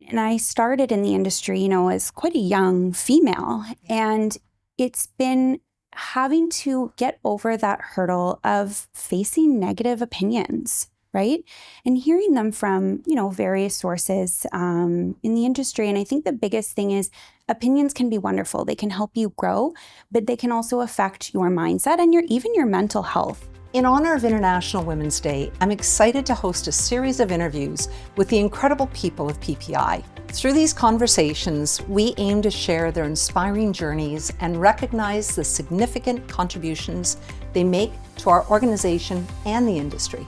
And I started in the industry, as quite a young female. And it's been having to get over that hurdle of facing negative opinions, right? And hearing them from, various sources in the industry. And I think the biggest thing is opinions can be wonderful. They can help you grow, but they can also affect your mindset and even your mental health. In honor of International Women's Day, I'm excited to host a series of interviews with the incredible people of PPI. Through these conversations, we aim to share their inspiring journeys and recognize the significant contributions they make to our organization and the industry.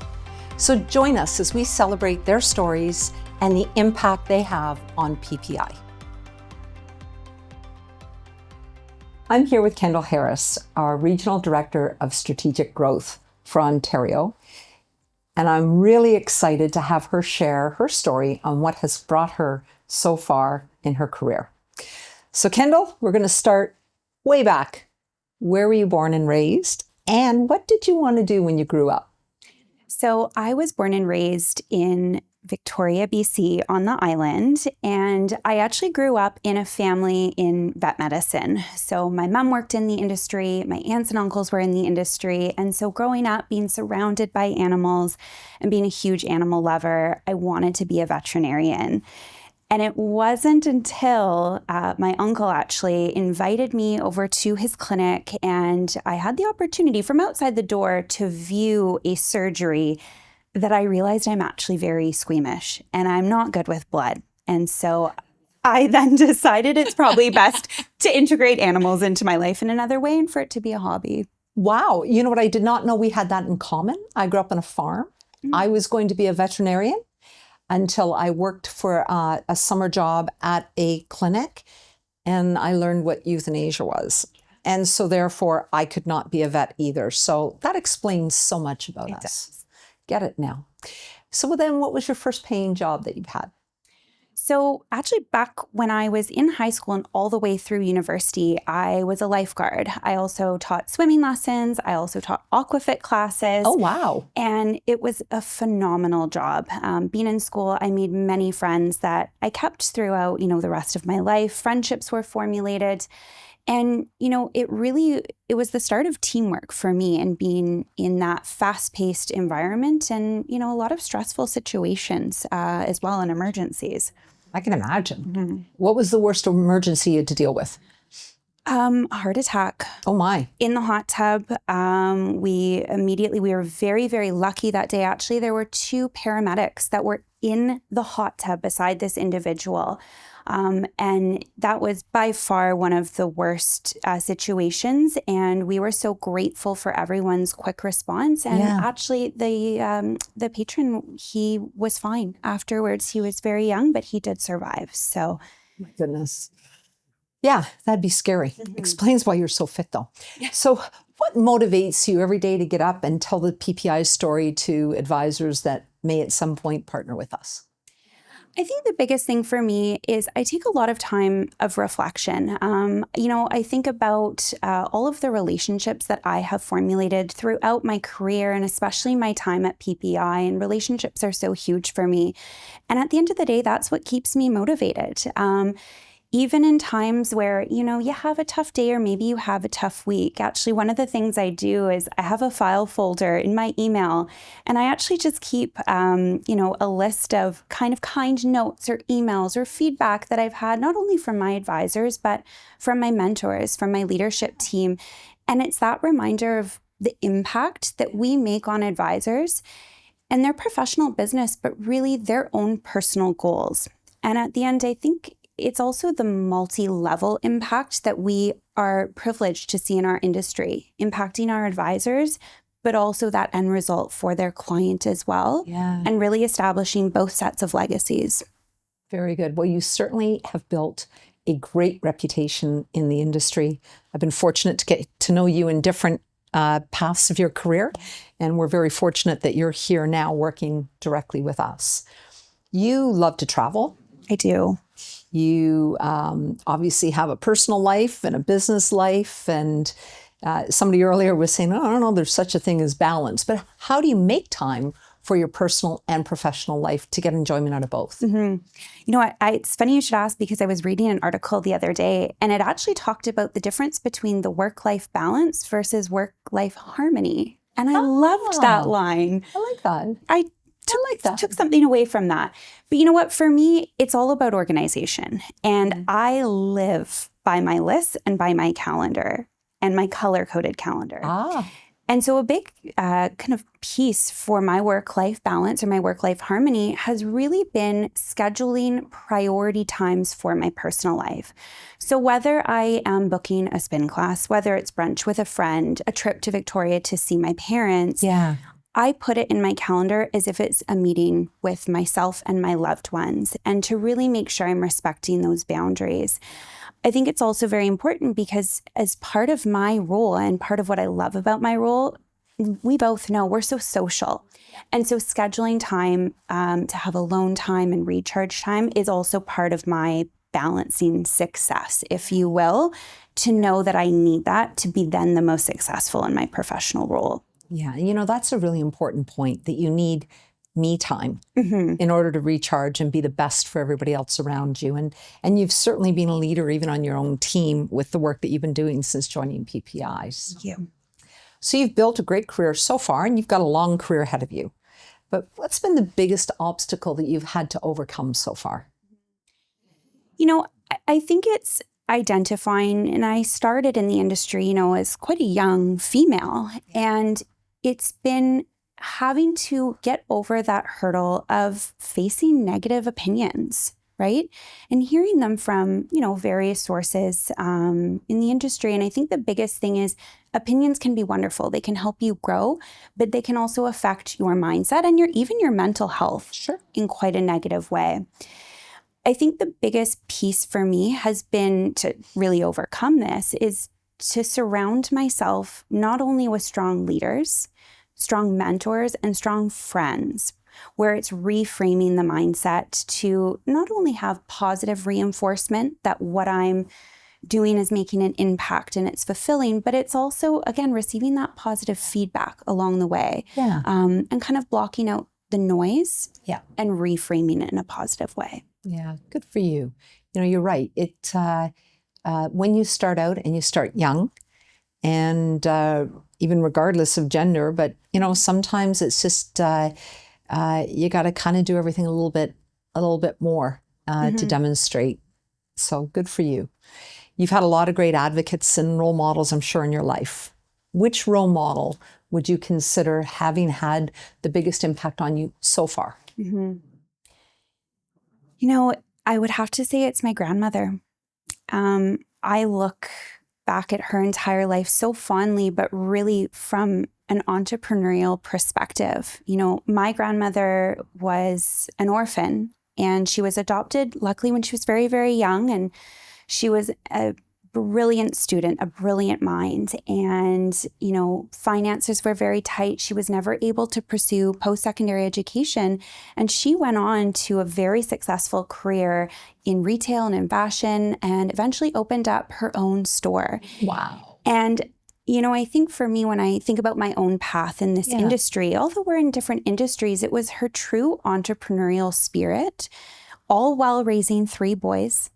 So join us as we celebrate their stories and the impact they have on PPI. I'm here with Kendall Harris, our Regional Director of Strategic Growth for Ontario. And I'm really excited to have her share her story on what has brought her so far in her career. So Kendall, we're going to start way back. Where were you born and raised? And what did you want to do when you grew up? So I was born and raised in Victoria, BC on the island. And I actually grew up in a family in vet medicine. So my mom worked in the industry, my aunts and uncles were in the industry. And so growing up, being surrounded by animals and being a huge animal lover, I wanted to be a veterinarian. And it wasn't until my uncle actually invited me over to his clinic, and I had the opportunity from outside the door to view a surgery that I realized I'm actually very squeamish and I'm not good with blood. And so I then decided it's probably best to integrate animals into my life in another way and for it to be a hobby. Wow. You know what? I did not know we had that in common. I grew up on a farm. Mm-hmm. I was going to be a veterinarian until I worked for a summer job at a clinic, and I learned what euthanasia was. And so therefore I could not be a vet either. So that explains so much about us. Get it now. So then what was your first paying job that you've had? So actually back when I was in high school and all the way through university, I was a lifeguard. I also taught swimming lessons. I also taught aquafit classes. Oh, wow. And it was a phenomenal job. Being in school, I made many friends that I kept throughout, the rest of my life. Friendships were formulated. And, it was the start of teamwork for me and being in that fast-paced environment and, a lot of stressful situations as well and emergencies. I can imagine. Mm-hmm. What was the worst emergency you had to deal with? A heart attack. Oh my. In the hot tub. We were very, very lucky that day. Actually, there were 2 paramedics that were in the hot tub beside this individual. And that was by far one of the worst situations. And we were so grateful for everyone's quick response. And actually, the patron, he was fine afterwards. He was very young, but he did survive. So, my goodness. Yeah, that'd be scary. Mm-hmm. Explains why you're so fit, though. Yeah. So what motivates you every day to get up and tell the PPI story to advisors that may at some point partner with us? I think the biggest thing for me is I take a lot of time of reflection. I think about all of the relationships that I have formulated throughout my career and especially my time at PPI, and relationships are so huge for me. And at the end of the day, that's what keeps me motivated. Even in times where, you have a tough day or maybe you have a tough week. Actually, one of the things I do is I have a file folder in my email, and I actually just keep, a list of kind notes or emails or feedback that I've had, not only from my advisors, but from my mentors, from my leadership team. And it's that reminder of the impact that we make on advisors and their professional business, but really their own personal goals. And at the end, I think it's also the multi-level impact that we are privileged to see in our industry, impacting our advisors, but also that end result for their client as well, and really establishing both sets of legacies. Very good. Well, you certainly have built a great reputation in the industry. I've been fortunate to get to know you in different paths of your career, and we're very fortunate that you're here now working directly with us. You love to travel. I do. You obviously have a personal life and a business life, and somebody earlier was saying, I don't know, there's such a thing as balance, but how do you make time for your personal and professional life to get enjoyment out of both? You know what? It's funny you should ask, because I was reading an article the other day, and it actually talked about the difference between the work-life balance versus work-life harmony. And I loved that line. I like that. I took something away from that. But you know what? For me, it's all about organization. And I live by my lists and by my calendar and my color-coded calendar. And so a big kind of piece for my work-life balance or my work-life harmony has really been scheduling priority times for my personal life. So whether I am booking a spin class, whether it's brunch with a friend, a trip to Victoria to see my parents, I put it in my calendar as if it's a meeting with myself and my loved ones, and to really make sure I'm respecting those boundaries. I think it's also very important because as part of my role and part of what I love about my role, we both know we're so social. And so scheduling time to have alone time and recharge time is also part of my balancing success, if you will, to know that I need that to be then the most successful in my professional role. Yeah, you know, that's a really important point, that you need me time in order to recharge and be the best for everybody else around you. And you've certainly been a leader even on your own team with the work that you've been doing since joining PPI. Thank you. So you've built a great career so far, and you've got a long career ahead of you. But what's been the biggest obstacle that you've had to overcome so far? You know, I think it's identifying, and I started in the industry, you know, as quite a young female, and it's been having to get over that hurdle of facing negative opinions, right? And hearing them from, you know, various sources in the industry. And I think the biggest thing is opinions can be wonderful. They can help you grow, but they can also affect your mindset and even your mental health in quite a negative way. I think the biggest piece for me has been to really overcome this is to surround myself not only with strong leaders, strong mentors, and strong friends, where it's reframing the mindset to not only have positive reinforcement that what I'm doing is making an impact and it's fulfilling, but it's also, again, receiving that positive feedback along the way, and kind of blocking out the noise and reframing it in a positive way. Yeah, good for you. You know, you're right. When you start out and you start young, and even regardless of gender, but you know, sometimes it's just you got to kind of do everything a little bit more to demonstrate. So good for you. You've had a lot of great advocates and role models, I'm sure, in your life. Which role model would you consider having had the biggest impact on you so far? You know, I would have to say it's my grandmother. I look back at her entire life so fondly, but really from an entrepreneurial perspective. You know, my grandmother was an orphan, and she was adopted, luckily, when she was very, very young. And she was a brilliant student, a brilliant mind. And, you know, finances were very tight. She was never able to pursue post-secondary education. And she went on to a very successful career in retail and in fashion, and eventually opened up her own store. Wow. And, you know, I think for me, when I think about my own path in this industry, although we're in different industries, it was her true entrepreneurial spirit, all while raising 3 boys.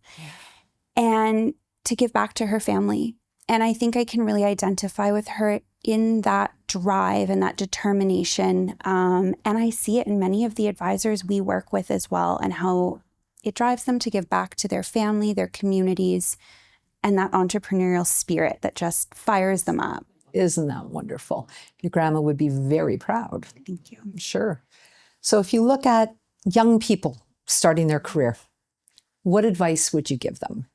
And to give back to her family. And I think I can really identify with her in that drive and that determination. And I see it in many of the advisors we work with as well, and how it drives them to give back to their family, their communities, and that entrepreneurial spirit that just fires them up. Isn't that wonderful? Your grandma would be very proud. Thank you. I'm sure. So if you look at young people starting their career, what advice would you give them?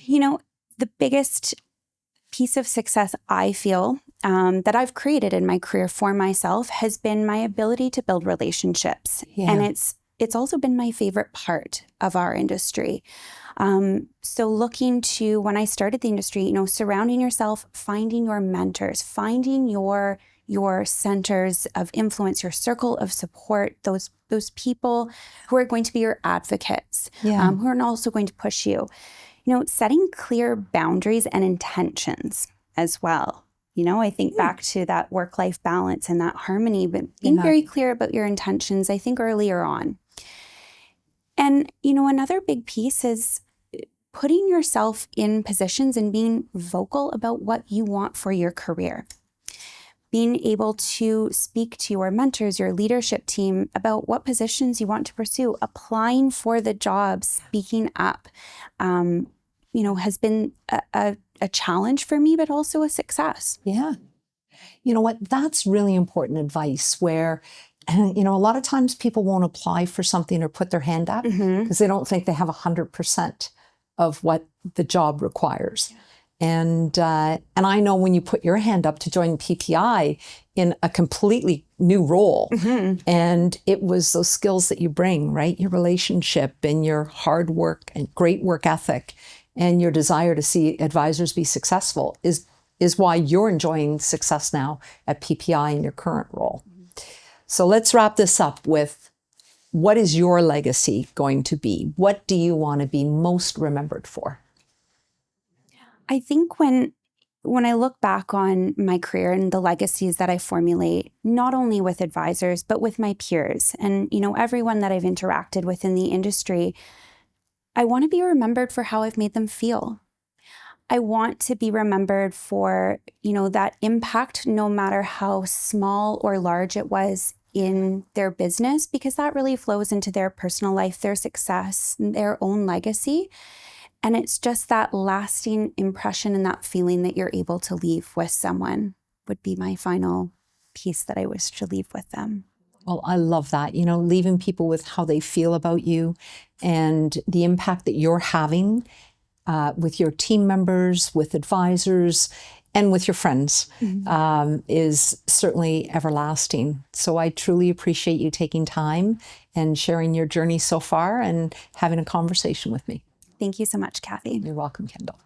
You know, the biggest piece of success I feel that I've created in my career for myself has been my ability to build relationships. And it's also been my favorite part of our industry. So looking to, when I started the industry, you know, surrounding yourself, finding your mentors, finding your centers of influence, your circle of support, those people who are going to be your advocates, who are also going to push you. You know, setting clear boundaries and intentions as well. I think back to that work-life balance and that harmony, but being very clear about your intentions, I think earlier on. And, another big piece is putting yourself in positions and being vocal about what you want for your career. Being able to speak to your mentors, your leadership team about what positions you want to pursue, applying for the jobs, speaking up, has been a challenge for me, but also a success. Yeah. You know what? That's really important advice where, a lot of times people won't apply for something or put their hand up because they don't think they have 100% of what the job requires. And I know when you put your hand up to join PPI in a completely new role, and it was those skills that you bring, right? Your relationship and your hard work and great work ethic and your desire to see advisors be successful is why you're enjoying success now at PPI in your current role. So let's wrap this up with, what is your legacy going to be? What do you want to be most remembered for? I think when I look back on my career and the legacies that I formulate, not only with advisors, but with my peers and, everyone that I've interacted with in the industry, I want to be remembered for how I've made them feel. I want to be remembered for, that impact, no matter how small or large it was in their business, because that really flows into their personal life, their success, their own legacy. And it's just that lasting impression and that feeling that you're able to leave with someone would be my final piece that I wish to leave with them. Well, I love that, leaving people with how they feel about you and the impact that you're having with your team members, with advisors, and with your friends is certainly everlasting. So I truly appreciate you taking time and sharing your journey so far and having a conversation with me. Thank you so much, Kathy. You're welcome, Kendall.